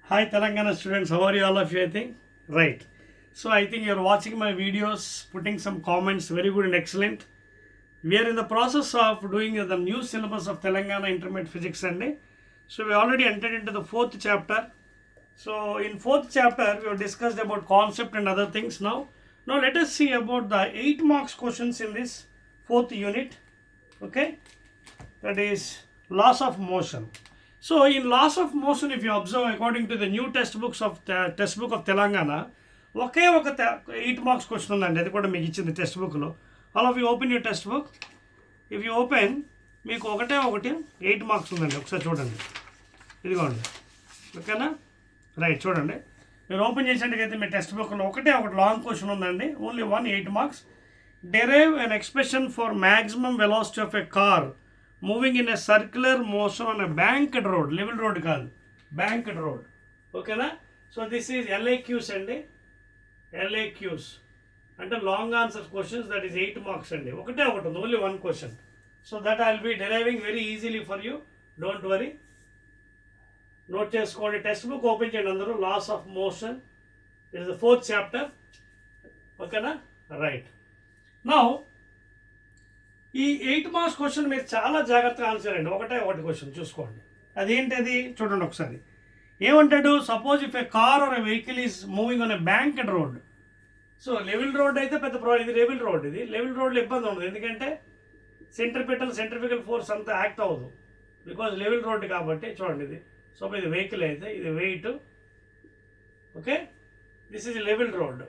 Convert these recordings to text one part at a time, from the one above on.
Hi Telangana students, how are you all of you I think? Right. So I think you're watching my videos, putting some comments, very good and excellent. We are in the process of doing the new syllabus of Telangana Intermediate Physics Sunday. So we already entered into the fourth chapter. So in fourth chapter, we have discussed about concept and other things now. Now let us see about the 8 marks questions in this fourth unit. Okay. That is laws of motion. So in laws of motion, if you observe according to the new textbook of Telangana, ఒకే ఒక 8 marks question ఉందండి. అది కూడా మీకు ఇచ్చింది text బుక్లో. All of you open your text book. If you open, మీకు ఒకటి 8 marks ఉందండి. ఒకసారి చూడండి, ఇదిగోండి. ఓకేనా? రైట్, చూడండి. మీరు ఓపెన్ చేసినట్టుకైతే మీ టెక్స్ట్ బుక్లో ఒకటి లాంగ్ క్వశ్చన్ ఉందండి. Only 8 marks. Derive an expression for maximum velocity of a car moving in a circular motion on a banked road. Level road కాదు, బ్యాంక్డ్ రోడ్. ఓకేనా? సో దిస్ ఈజ్ ఎల్ఏక్యూస్ అండి. LAQs అంటే long answer questions. That is 8 marks అండి. ఒకటి ఉంది, only 1 question. So that I will be deriving very easily for you. Don't worry, note చేసుకోండి. Text book open చేయండి అందరూ. Laws of motion is the 4th chapter. ఓకేనా? Right. Now ఈ 8 marks question మీరు చాలా జాగ్రత్తగా ఆన్సర్ అండి. ఒకటి క్వశ్చన్ చూసుకోండి. అదేంటది చూడండి ఒకసారి. ఏమంటాడు? Suppose if a car or a vehicle is moving on a banked road. So level road అయితే పెద్ద ఇది లెవెల్ రోడ్. ఇది లెవెల్ రోడ్లో ఇబ్బంది ఉండదు, ఎందుకంటే సెంట్రిఫికల్ ఫోర్స్ అంతా యాక్ట్ అవ్వదు, బికాజ్ లెవెల్ రోడ్ కాబట్టి. చూడండి, ఇది సపోజ్ ఇది వెహికల్ అయితే ఇది weight. Okay, this is level road.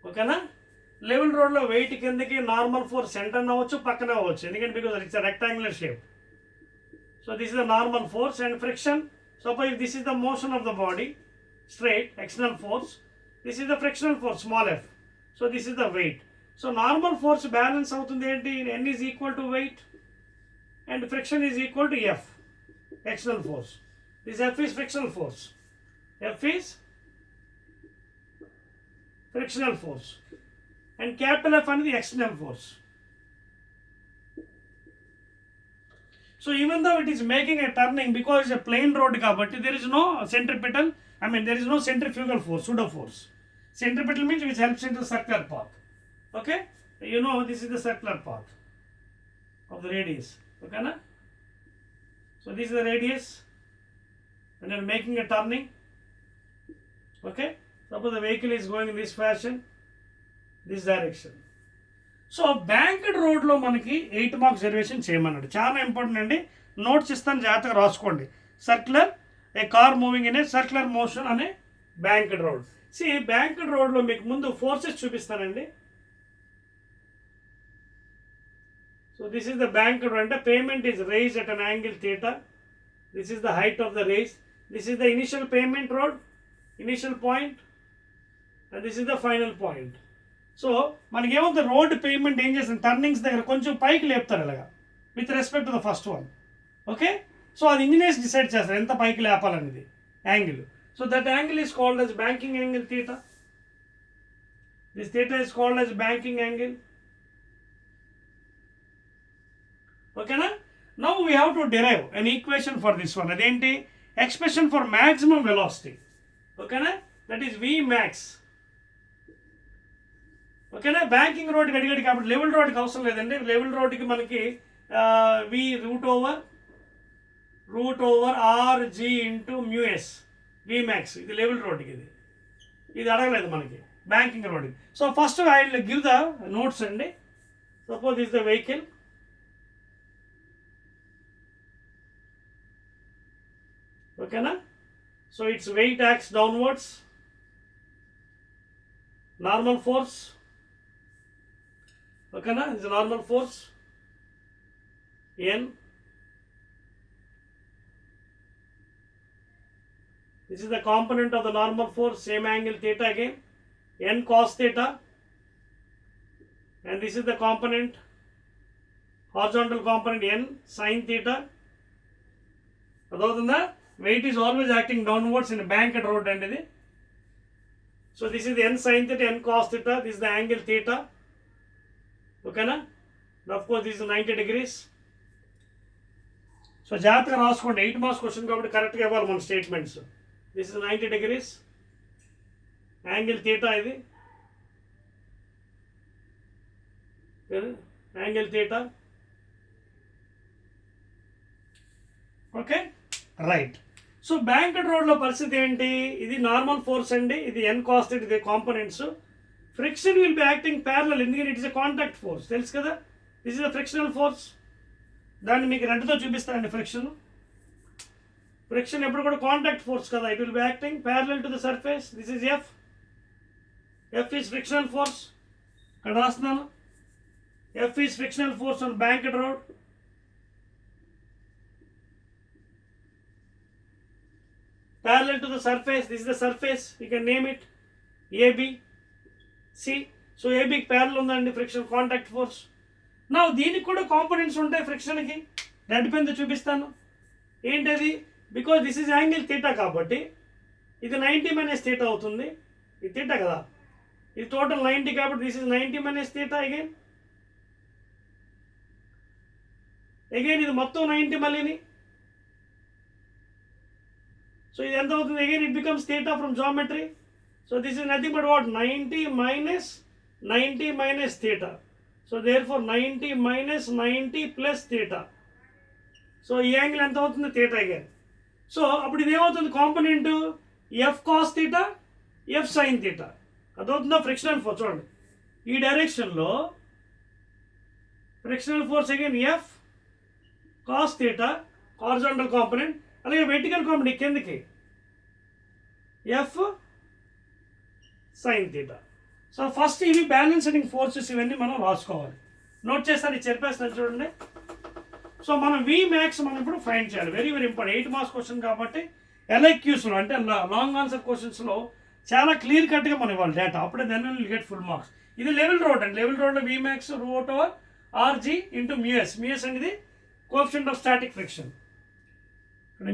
ఓకేనా? లెవెల్ రోడ్లో వెయిట్ కిందకి నార్మల్ ఫోర్స్ సెంటర్ అవ్వచ్చు, పక్కనే అవ్వచ్చు, ఎందుకంటే because it's rectangular shape. So this is the normal force and friction. Suppose this is the motion of the body, straight, external force. This is the frictional force, small f. So this is the weight. So normal force balance avutundi enti, n is equal to weight and friction is equal to f, external force. This f is frictional force. F is frictional force and capital F is the external force. So even though it is making a turning, because it's a plain road kabatti, there is no centripetal, there is no centrifugal force, pseudo force. Centripetal means which helps in the circular path. Okay, you know this is the circular path of the radius. Okay na? So this is the radius and then making a turning. Okay, suppose the vehicle is going in this fashion, this direction. So banked రోడ్లో మనకి 8 marks derivation చేయమన్నాడు. చాలా important అండి. Notes ఇస్తాను, జాగ్రత్తగా రాసుకోండి. Circular, a car moving in a circular motion అనే banked road. Banked రోడ్లో మీకు ముందు ఫోర్సెస్ చూపిస్తానండి. So this is the banked road. అంటే pavement is raise at an angle theta. This is the height of the rise. This is the initial pavement road, initial point, and this is the final point. So మనకి ఏమవుతుంది, road payment ఏం చేస్తుంది, turnings దగ్గర కొంచెం పైకి లేపుతారు ఇలాగా, with respect to the first one. Okay, so అది ఇంజనీర్స్ డిసైడ్ చేస్తారు ఎంత పైకి లేపాలనేది angle. So that angle is called as banking angle theta. This theta is called as banking angle. ఓకేనా? Now we have to derive an equation for this one. అదేంటి? Expression for maximum velocity. ఓకేనా? That is V max. ఓకేనా? Banking రోడ్కి అడిగాడు కాబట్టి level రోడ్కి అవసరం లేదండి. లెవెల్ రోడ్కి మనకి V root over r g into mu s, V max. ఇది లెవెల్ రోడ్కి, ఇది అడగలేదు మనకి బ్యాంకింగ్ రోడ్కి. So first I will give the notes అండి. Suppose is the vehicle. ఓకేనా? So its weight acts downwards, normal force. Okay na? This is a normal force N. This is the component of the normal force, same angle theta again, N cos theta, and this is the component, horizontal component N sin theta. Other than that, weight is always acting downwards in a banked road and this. So this is the N sin theta, N cos theta, this is the angle theta. Okay na? Now of course this is 90 degrees. So జాగ్రత్తగా రాసుకోండి, 8 marks question కాబట్టి కరెక్ట్గా ఇవ్వాలి మన statements. This is 90 degrees angle theta, ఇది angle theta. Okay right. So banked రోడ్లో పరిస్థితి ఏంటి? ఇది నార్మల్ ఫోర్స్ అండి, ఇది ఎన్ కాస్ థీటా, ఇది components. Friction will be acting parallel, ఎందుకంటే it is a contact force, తెలుసు కదా. This is a frictional force. దాన్ని మీకు రెండుతో చూపిస్తానండి. ఫ్రిక్షన్ ఎప్పుడు కూడా కాంటాక్ట్ ఫోర్స్ కదా, it will be acting parallel to the surface. This is F is frictional force. ఇక్కడ రాస్తున్నాను, F is frictional force on banked road. Parallel to the surface, this is the surface, you can name it AB. See, so AB parallel ఉందండి friction contact force. నా దీనికి కూడా components ఉంటాయి ఫ్రిక్షన్కి, red పెన్తో చూపిస్తాను. ఏంటది? Because this is angle theta కాబట్టి ఇది 90 minus theta అవుతుంది. ఇది తీటా కదా, ఇది టోటల్ 90 కాబట్టి this is 90 minus theta. Again ఇది మొత్తం 90 మళ్ళీని. సో ఇది ఎంత అవుతుంది? Again it becomes theta from geometry. So this is nothing but what 90 minus theta. So therefore 90 minus 90 plus theta. So ఈ యాంగిల్ ఎంత అవుతుంది? Theta again. సో అప్పుడు ఇది ఏమవుతుంది? Component F cos theta, F sine theta. అదవుతుందా frictional force? చూడండి, ఈ డైరెక్షన్లో frictional force again F cos theta horizontal component, అలాగే వెర్టికల్ కాంపోనెంట్ కిందకి F sine theta. So first ఇవి బ్యాలెన్సింగ్ ఫోర్సెస్, ఇవన్నీ మనం రాసుకోవాలి. నోట్ చేస్తాను, ఇది చెప్పేస్తాను చూడండి. సో మనం వి మ్యాక్స్ మనం ఇప్పుడు ఫైండ్ చేయాలి. Very very important, 8 marks question కాబట్టి ఎల్ఐక్యూస్లో అంటే లాంగ్ ఆన్సర్ క్వశ్చన్స్లో చాలా క్లియర్ కట్గా మనం ఇవ్వాలి డేటా, అప్పుడే then will get full marks. ఇది లెవెల్ రోడ్ అండి, లెవెల్ రోడ్లో V max root over r g into mu s. Mu s అనేది coefficient of static friction.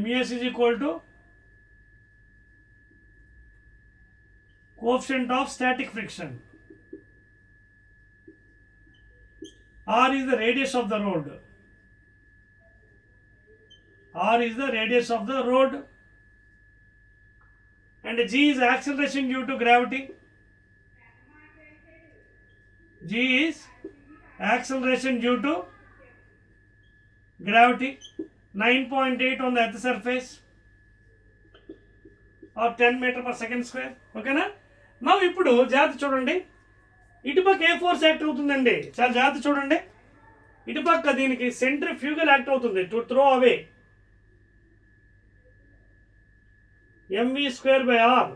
Mu s is equal to coefficient of static friction. R is the radius of the road. R is the radius of the road. And G is acceleration due to gravity. G is acceleration due to gravity. 9.8 on the earth surface or 10 meter per second square. Okay na? నా ఇప్పుడు జాగ్రత్త చూడండి, ఇటుపక్క ఏ force act అవుతుందండి? చాలా జాగ్రత్త చూడండి. ఇటుపక్క దీనికి సెంట్రిఫ్యూగల్ యాక్ట్ అవుతుంది టు త్రో అవే mv²/r.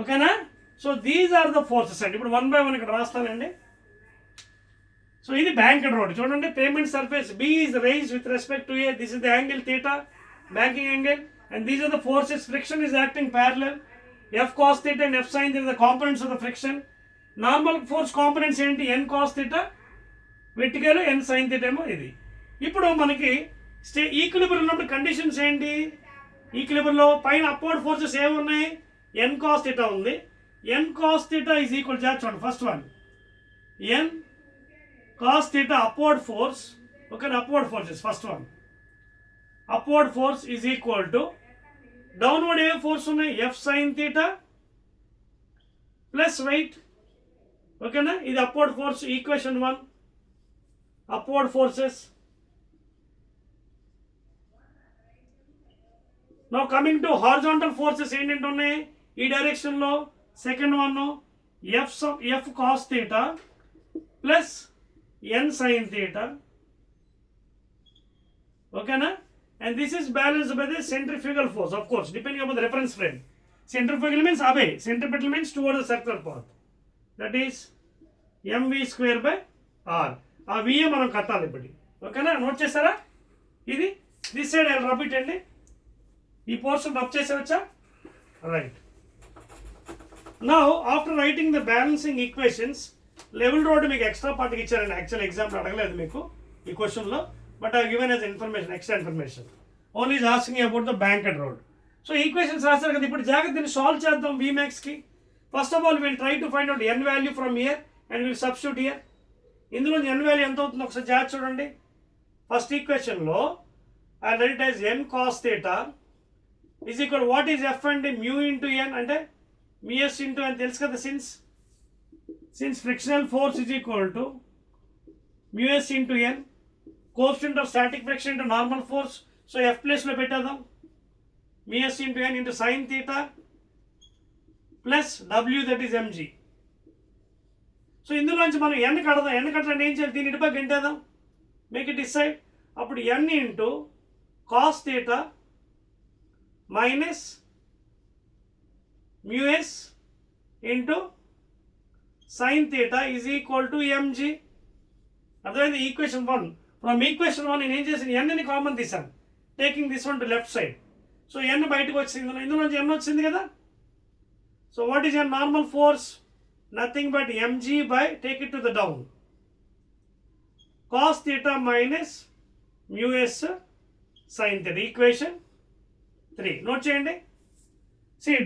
ఓకేనా? So these are the forces అండి. ఇప్పుడు 1 by 1 ఇక్కడ రాస్తానండి. సో ఇది బ్యాంకెడ్ రోడ్. చూడండి, pavement surface B is raised with respect to A. This is the angle theta, banking angle, and these are the forces. Friction is acting parallel. F cos theta and F sin theta are the components of the friction. Normal force components ఏంటి? N cos theta, vertical N sin theta ఏమో ఇది. ఇప్పుడు మనకి equilibrium ఉన్నప్పుడు conditions ఏంటి? ఈక్విలిబ్రియంలో పైన upward forces ఏమున్నాయి? N cos theta ఉంది. N cos theta is equal to, చూడండి first one, N cos theta upward force. Okay, upward forces, first one. Upward force is equal to downward ఏ force ఉన్నాయి? F sin theta plus weight. ఓకేనా? ఇది upward force, equation 1. Upward forces. Now coming to horizontal forces ఏంటంటే ఉన్నాయి ఈ డైరెక్షన్లో? Second one F cos theta plus N sine theta. ఓకేనా? And this is balanced by the centrifugal force, of course, depending upon the reference frame. Centrifugal means away, centripetal means towards the circular path. That is mv²/r. ఆ VA మనం కట్టాలి ఇప్పుడు. ఓకేనా? Note చేస్తారా? ఇది this side rub it అండి. ఈ portion rub చేసేవచ్చా? Right. Now after writing the balancing equations, level road మీకు ఎక్స్ట్రా పార్ట్కి ఇచ్చారండి. యాక్చువల్ ఎగ్జాంపుల్ అడగలేదు మీకు ఈ క్వశ్చన్లో, but I have given as information, extra information. Only is asking about the banked road. So equations రాస్తారు కదా, ఇప్పుడు జాగ్రత్త దీన్ని సాల్వ్ చేద్దాం Vmaxకి. First of all will try to find out n value from here and will substitute here. ఇందులో n value ఎంత అవుతుందో ఒకసారి జాగ్రత్త చూడండి. ఫస్ట్ ఈక్వేషన్లో I write it as n cos theta is equal what is F అండి mu into N అంటే mu s into అని తెలుసు కదా since frictional force is equal to mu s into N coefficient of static friction into normal force so F ప్లేస్లో పెట్టేద్దాం mu s into N into sine theta plus W that is m g. So ఇందులోంచి మనం ఎన్ కడదాం. ఎన్ కట్టడానికి ఏం చేయాలి? దీని ఇటుపక్క గంటేద్దాం, మేక్ ఇట్ డిసైడ్. అప్పుడు N into cos theta minus mu s into sine theta is equal to m g. అర్థమైంది? ఈక్వేషన్ 1. ఫ్రమ్ ఈక్వేషన్ 1 నేను ఏం చేసాను? ఎన్ని కామన్ తీసాను, taking this one to left side. So N బయటకు వచ్చింది, ఇందులోంచి ఎన్ వచ్చింది కదా. So what is N? Normal force, nothing but m g by, take it to the down, cos theta minus mu s sine theta. Equation 3 note చేయండి.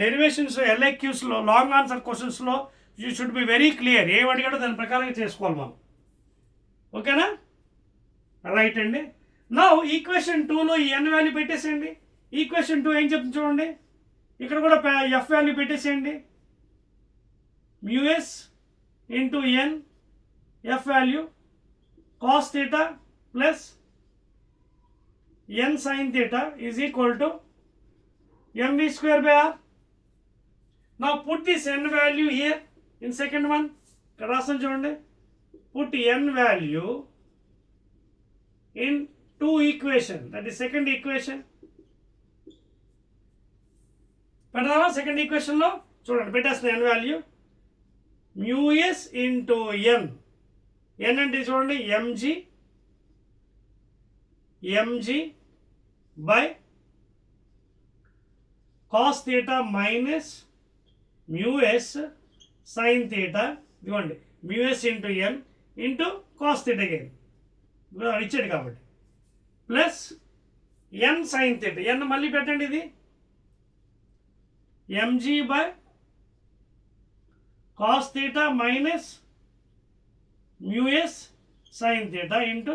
Derivations ఎల్ఐక్యూస్లో long answer క్వశ్చన్స్లో you should be very clear. ఏం అడిగాడో దాని ప్రకారంగా చేసుకోవాలి మనం. ఓకేనా? Right అండి. నా ఈక్వేషన్ 2లో ఈ ఎన్ వాల్యూ పెట్టేసేయండి. ఈక్వేషన్ 2 ఏం చెప్తుంది చూడండి, ఇక్కడ కూడా ఎఫ్ వాల్యూ పెట్టేసేయండి. Mu s into N F value cos theta plus N sine theta is equal to m v square by R. నా put this N value here in second one. ఇక్కడ రాస్తాను చూడండి, put N value in 2 equation, that is second equation. పెడదామా? Second ఈక్వేషన్లో చూడండి, పెట్టేస్తున్నా ఎన్ value మ్యూఎస్ into ఎన్. N అంటే చూడండి m g by cos theta minus mu s sine theta. ఇదిగోండి mu s into N into cos theta again ఇచ్చాడు కాబట్టి plus N sine theta. N మళ్ళీ పెట్టండి, ఇది m g by cos theta minus mu s sine theta into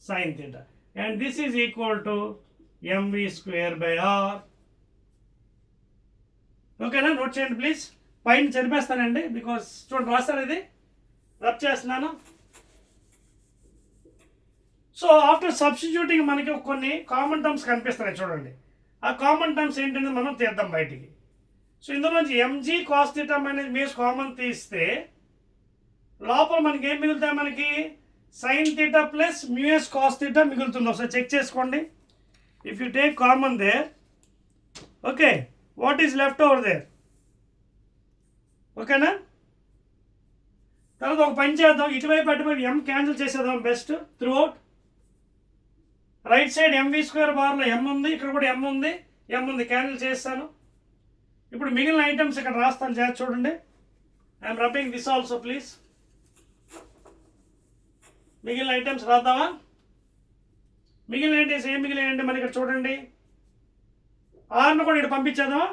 sine theta and this is equal to m v square by R. ఓకేనా? Note చేయండి please. పైన చదివేస్తానండి because చూడండి రాస్తాను, ఇది రబ్ చేస్తున్నాను. సో ఆఫ్టర్ సబ్స్టిట్యూటింగ్ మనకి కొన్ని కామన్ టర్మ్స్ కనిపిస్తున్నాయి చూడండి. ఆ కామన్ టర్మ్స్ ఏంటనేది మనం తీద్దాం బయటికి. సో ఇందులోంచి m g cos theta minus mu s common తీస్తే లోపల మనకి ఏం మిగులుతాయి? మనకి sine theta plus mu s cos theta మిగులుతుంది. ఒకసారి చెక్ చేసుకోండి. If you take common there, okay, what is left over there? ఓకేనా? తర్వాత ఒక పని చేద్దాం, ఇటువైపు అటువైపు ఎం క్యాన్సిల్ చేసేద్దాం best throughout. Right side m v square బార్లో ఎం ఉంది, ఇక్కడ కూడా ఎం ఉంది, క్యాన్సిల్ చేస్తాను. ఇప్పుడు మిగిలిన ఐటమ్స్ ఇక్కడ రాస్తాను, జాగ్రత్త చూడండి. I'm rubbing this also please. మిగిలిన ఐటమ్స్ రాద్దామా? మిగిలిన ఐటమ్స్ ఏం మిగిలినండి మనకి ఇక్కడ చూడండి. ఆర్ను కూడా ఇక్కడ పంపించేద్దామా?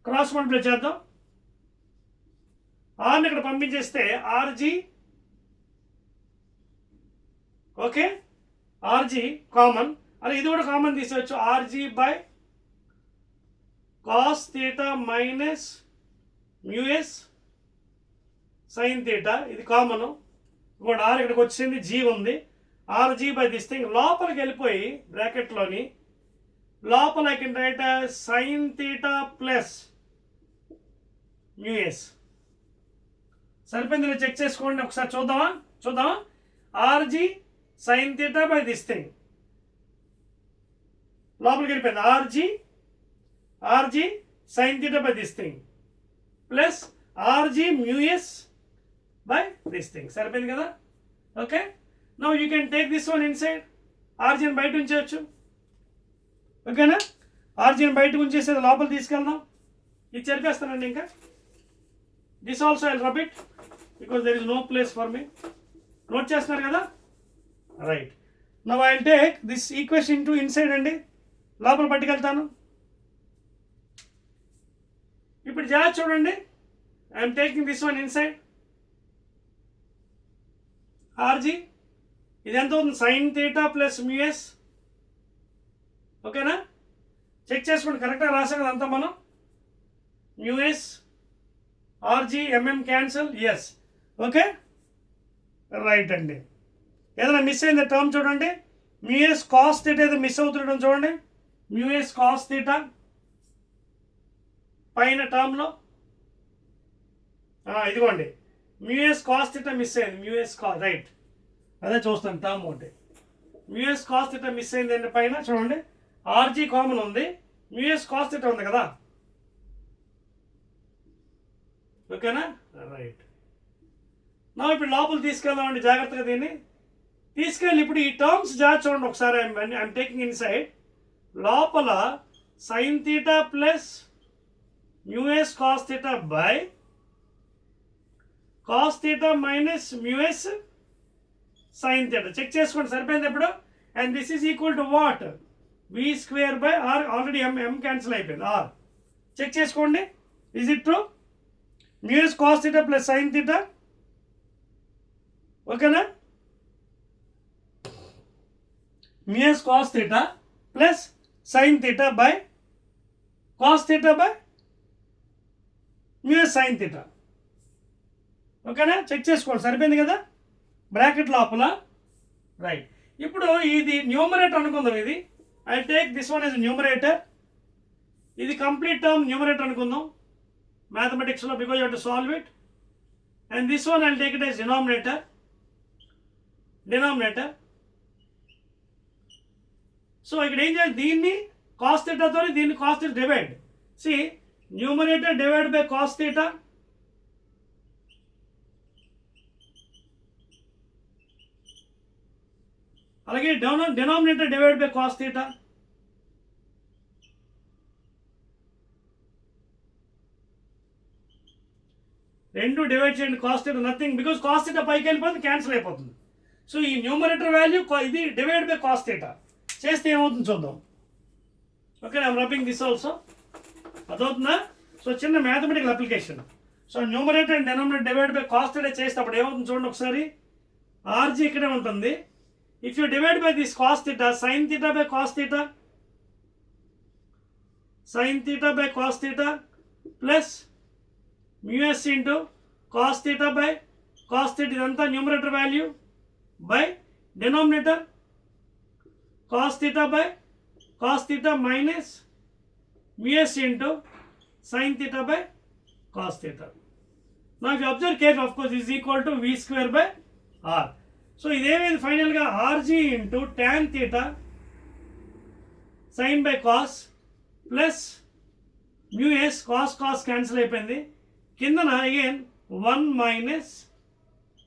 క్రాస్ మల్టిప్లై చేద్దాం. ఆర్ని ఇక్కడ పంపించేస్తే ఆర్జీ, ఓకే, ఆర్జీ కామన్, అలా ఇది కూడా కామన్ తీసేవచ్చు. R g by cos theta minus mu s sine theta, ఇది కామన్. ఇంకోటి ఆర్ ఇక్కడికి వచ్చింది, జీ ఉంది. ఆర్జీ బై దిస్ థింగ్ లోపలికి వెళ్ళిపోయి బ్రాకెట్లోని లోపల I can write sine theta plus mu s. సరిపోయింది, చెక్ చేసుకోండి ఒకసారి. చూద్దామా? R g sine theta by this thing లోపలికి వెళ్ళిపోయింది. R g sine theta by this thing plus r g mu s by this thing. సరిపోయింది కదా? Okay, now you can take this one inside. ఆర్జీని బయట ఉంచవచ్చు. ఓకేనా? ఆర్జీని బయటకు ఉంచేసేది లోపల తీసుకెళ్దాం. ఇది చెరిపేస్తానండి. ఇంకా this also I'll rub it because there is no place for me. Note చేస్తున్నారు కదా? Right. Now I will take this equation into inside అండి, లోపల పట్టుకెళ్తాను. ఇప్పుడు జాగ్రత్త చూడండి, I'm taking this one inside. R g ఇది ఎంత అవుతుంది? Sine theta plus mu s. ఓకేనా? చెక్ చేసుకోండి, కరెక్ట్గా రాసాం కదా అంతా మనం. Mu s r g M M cancel, yes. Okay, right అండి. ఏదైనా మిస్ అయింది టర్మ్ చూడండి. మ్యూఎస్ కాస్ థీటా ఏదో మిస్ అవుతుండడం చూడండి. మ్యూఎస్ కాస్ థీటా పైన టర్మ్లో ఇదిగోండి, మ్యూఎస్ కాస్ థీటా మిస్ అయింది. మ్యూఎస్ కాస్, రైట్, అదే చూస్తాను టర్మ్ ఒకటి. మ్యూఎస్ కాస్ థీటా మిస్ అయింది అండి పైన చూడండి. ఆర్జీ కామన్ ఉంది, మ్యూఎస్ కాస్ థీటా ఉంది కదా. ఓకేనా? రైట్. నా ఇప్పుడు లోపల తీసుకెళ్దామండి జాగ్రత్తగా. దీన్ని తీసుకెళ్ళి ఇప్పుడు ఈ టర్మ్స్ జాగ్రత్త చూడండి ఒకసారి. I'm taking in side. లోపల sine theta plus mu s cos theta by cos theta minus mu s sine theta. Check చేసుకోండి, సరిపోయింది ఇప్పుడు. And this is equal to what? V square by r. Already m cancel అయిపోయింది. R check చేసుకోండి. Is it true? Mu s cos theta plus sine theta. ఓకేనా? Mu s cos theta plus sine theta by cos theta by mu s sine theta. ఓకేనా? Check చేసుకోండి, సరిపోయింది కదా bracket లోపల. Right. ఇప్పుడు ఇది న్యూమరేటర్ అనుకుందాం. ఇది I take this one is numerator. ఇది కంప్లీట్ టర్మ్ న్యూమరేటర్ అనుకుందాం మ్యాథమెటిక్స్లో, because you have to solve it. And this one I take it as denominator. So ఇక్కడ ఏం చేయాలి? దీన్ని కాస్ థీటాతో దీన్ని cos theta divide. See numerator divide by cos theta, అలాగే denominator divide by cos theta. రెండు డివైడ్ చేయండి. Cos theta nothing, because cos theta పైకి వెళ్ళిపోతుంది, క్యాన్సిల్ అయిపోతుంది. సో ఈ న్యూమరేటర్ వాల్యూ ఇది డివైడ్ బై కాస్ థీటా చేస్తే ఏమవుతుంది చూద్దాం. Okay, I'm rubbing this also. అదవుతుందా? సో చిన్న mathematical application. So numerator and denominator divide by cos theta చేస్తే అప్పుడు ఏమవుతుంది చూడండి ఒకసారి. ఆర్జీ ఇక్కడే ఉంటుంది. If you divide by this cos theta, sine theta by cos theta, sine theta by cos theta plus mu s into cos theta by cos theta, ఇదంతా numerator value by denominator cos theta by cos theta minus mus into sin theta by cos theta. Now if you observe carefully, of course, is equal to v square by r. So ఇదేమైంది ఫైనల్గా? rg into tan theta sin by cos plus mus cos cancel అయిపోయింది. కిందన again 1 minus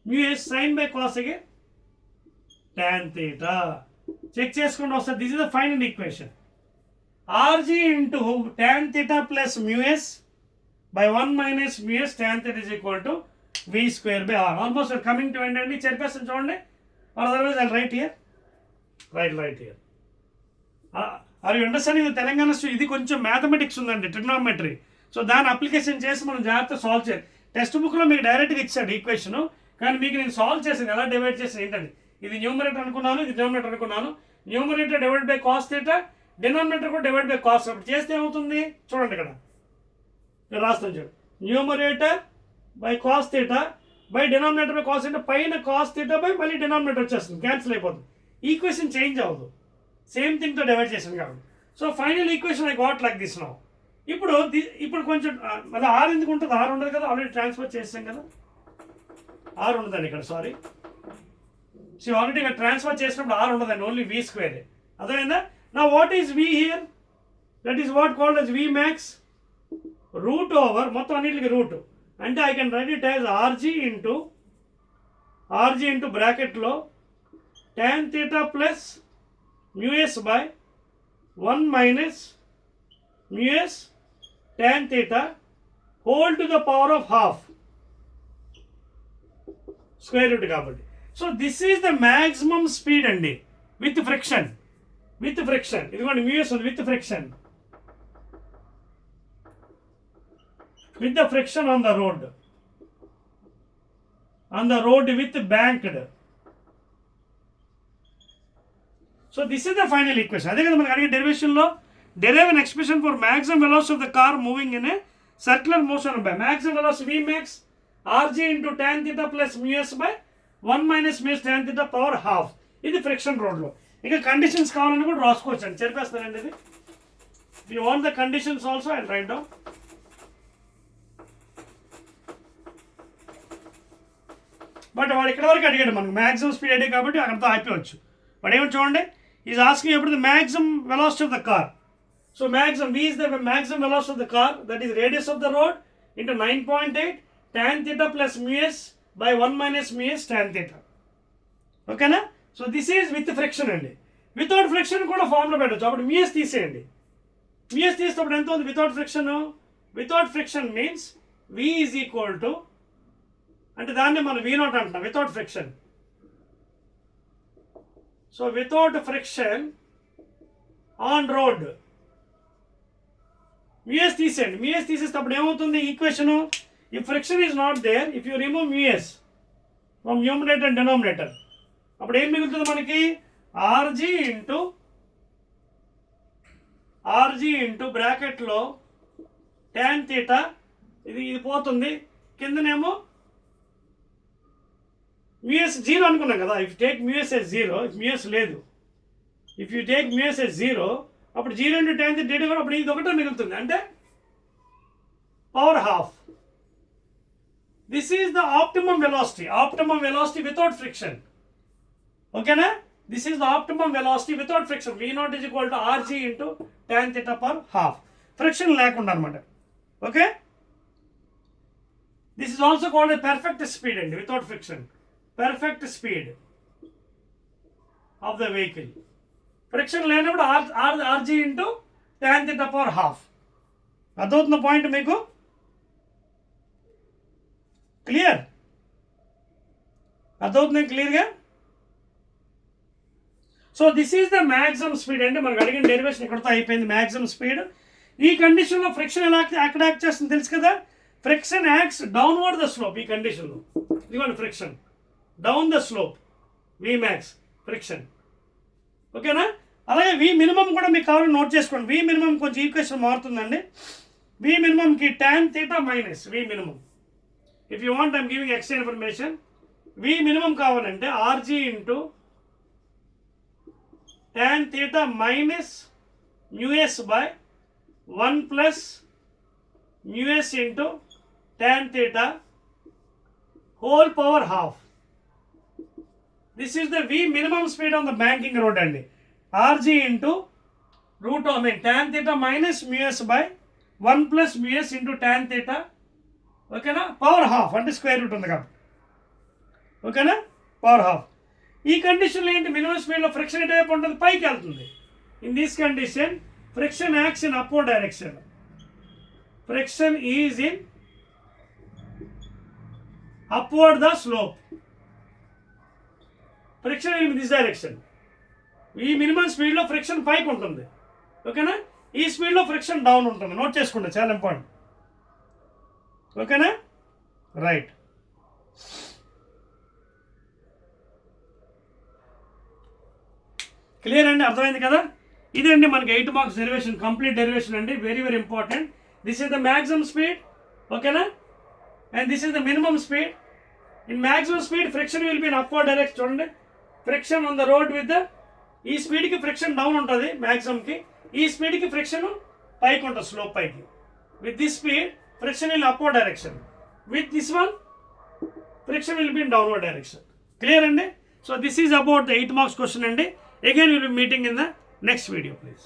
mus sin by cos again tan theta. Check చేసుకోండి ఒకసారి. This is the final equation. R g into tan theta plus mu s by 1 minus mu s tan theta is equal to v square by r. Almost coming to end అండి. చెప్పేస్తాను చూడండి. Otherwise I write here. Write here. Are you understanding? Telangana ఇది కొంచెం mathematics ఉందండి, trigonometry. So దాని application చేసి మనం జాగ్రత్త సాల్వ్ చేయాలి. టెక్స్ట్ బుక్లో మీకు డైరెక్ట్గా ఇచ్చాడు ఈక్వేషన్, కానీ మీకు నేను సాల్వ్ చేసాను ఎలా డివైడ్ చేసాను ఏంటండి. ఇది న్యూమరేటర్ అనుకున్నాను, ఇది డినామినేటర్ అనుకున్నాను. Numerator divide by cos theta, denominator కూడా డివైడ్ బై కాస్. అప్పుడు చేస్తే ఏమవుతుంది చూడండి. ఇక్కడ రాస్తాను చూడండి. Numerator by cos theta by denominator by cos theta, పైన కాస్ థీటా బై మళ్ళీ డినామినేటర్ వచ్చేస్తుంది, క్యాన్సిల్ అయిపోతుంది. ఈక్వేషన్ చేంజ్ అవ్వదు, సేమ్ థింగ్తో డివైడ్ చేసాను కాబట్టి. So final equation I got like this now. ఇప్పుడు కొంచెం మళ్ళీ ఆర్ ఎందుకు ఉంటుంది? ఆర్ ఉండదు కదా, ఆల్రెడీ ట్రాన్స్ఫర్ చేసాం కదా. ఆర్ ఉండదండి ఇక్కడ, సారీ. సో ఆల్రెడీ ఇక్కడ ట్రాన్స్ఫర్ చేసినప్పుడు ఆర్ ఉండదండి, ఓన్లీ వి స్క్వేర్. అర్థమైందా? నా what is v here? That is what called as v max root over మొత్తం అన్నిటికి రూట్. అంటే I can write it as r g into బ్రాకెట్లో tan theta plus mu s by 1 minus mu s tan theta whole to the power of half square root కాబట్టి. So this is the maximum speed అండి with friction. ఇదిగోండి మ్యూఎస్ ఉంది with friction. with the friction on the road with banked so this is the final equation. అదే కదా మనకి అడిగే డెరివేషన్లో, derive an expression for maximum velocity of the car moving in a circular motion by maximum velocity Vmax rg into tan theta plus mu s by 1 minus mu s tan theta power half. ఇది friction రోడ్లో. ఇక conditions కావాలని కూడా రాసుకోవచ్చు అండి, చెప్పేస్తానండి ఇది. If you want the conditions also I right down. But వాడు ఇక్కడ వరకు అడిగాడు మనకు మ్యాక్సిమం స్పీడ్ అడిగాడు కాబట్టి అక్కడితో ఆపేయచ్చు. వాడు ఏమో చూడండి, ఈజ్ ఆస్కింగ్ ఎప్పుడు the maximum velocity of the car. So maximum v is the maximum velocity of the car, that is radius of the road into 9.8 tan theta plus mu s by 1 minus mu s tan theta. ఓకేనా? So this is with friction అండి. Without friction కూడా formula పెట్టచ్చు. అప్పుడు mu s తీసేయండి. mu s తీసేటప్పుడు ఎంత ఉంది without friction? Without friction means v is equal to, అంటే దాన్ని మనం v0 అంటున్నాం without friction. So without friction on road mu s తీసేయండి. మ్యూఎస్ తీసేటప్పుడు ఏమవుతుంది equation? If friction is not there, if you remove mu s from numerator and denominator, అప్పుడు ఏం మిగులుతుంది మనకి? ఆర్జీ ఇంటూ బ్రాకెట్లో ట్యాన్ థీటా, ఇది పోతుంది. కిందనేమో మ్యూఎస్ జీరో అనుకున్నాం కదా. If take mu s as zero, if mu s లేదు, if you take mu s as zero, అప్పుడు zero into tan theta data కూడా అప్పుడు ఇది ఒకటే మిగులుతుంది, అంటే power half. This is the optimum velocity without friction. ఓకేనా? This is the optimum velocity without friction. v0 is equal to r g into tan theta per half, friction లేకుండా అనమాట. Okay, this is also called perfect speed అండి, without friction. Perfect speed of the vehicle. Friction లేనప్పుడు r g into tan theta power half. అర్థమవుతున్న point మీకు? Clear? అర్థమవుతుంది క్లియర్గా? So this is the maximum speed అండి. మనకు అడిగిన డెరివేషన్ ఇక్కడతో అయిపోయింది. Maximum speed. ఈ కండిషన్లో ఫ్రిక్షన్ ఎలా అక్కడ యాక్ట్ చేస్తుంది తెలుసు కదా. Friction acts downward the slope. ఈ కండిషన్లో ఇదిగోండి friction down the slope, v max friction. ఓకేనా? అలాగే వి మినిమం కూడా మీకు కావాలని నోట్ చేసుకోండి. వి మినిమం కొంచెం ఈక్వేషన్ మారుతుందండి. వి మినిమంకి tan theta minus v minimum. If you want I'm giving extra information. V minimum కావాలంటే r g into tan theta minus mu s by 1 plus mu s into tan theta whole power half. This is the V minimum speed on the banking road అండి. RG into tan theta minus mu s by 1 plus mu s into tan theta. ఓకేనా? Power half అంటే square root ఉంది కాబట్టి. ఓకేనా? Power half. ఈ కండిషన్లో ఏంటి? Minimum స్పీడ్లో ఫ్రిక్షన్ ఎటువైపు ఉంటుంది? పైకి వెళ్తుంది. In this condition friction acts in upward direction. Friction is in upward the slope. Friction in this direction. ఈ మినిమం స్పీడ్లో ఫ్రిక్షన్ పైకి ఉంటుంది. ఓకేనా? ఈ స్పీడ్లో ఫ్రిక్షన్ డౌన్ ఉంటుంది. నోట్ చేసుకుంటే చాలా ఇంపార్టెంట్. ఓకేనా? రైట్. క్లియర్ అండి? అర్థమైంది కదా? ఇదే అండి మనకి 8 మార్క్స్ డెరివేషన్, కంప్లీట్ డెరివేషన్ అండి. Very very important. This is the maximum speed. ఓకేనా? And this is the minimum speed. In maximum speed friction will be in upward direction. చూడండి, friction on the road with ఈ స్పీడ్కి friction down ఉంటుంది మ్యాక్సిమంకి, ఈ స్పీడ్కి friction పైకి ఉంటుంది slope పైకి. With this speed friction in upward direction, with this one friction will be in downward direction. Clear అండి? So this is about the 8 marks question అండి. Again will be meeting in the next video please.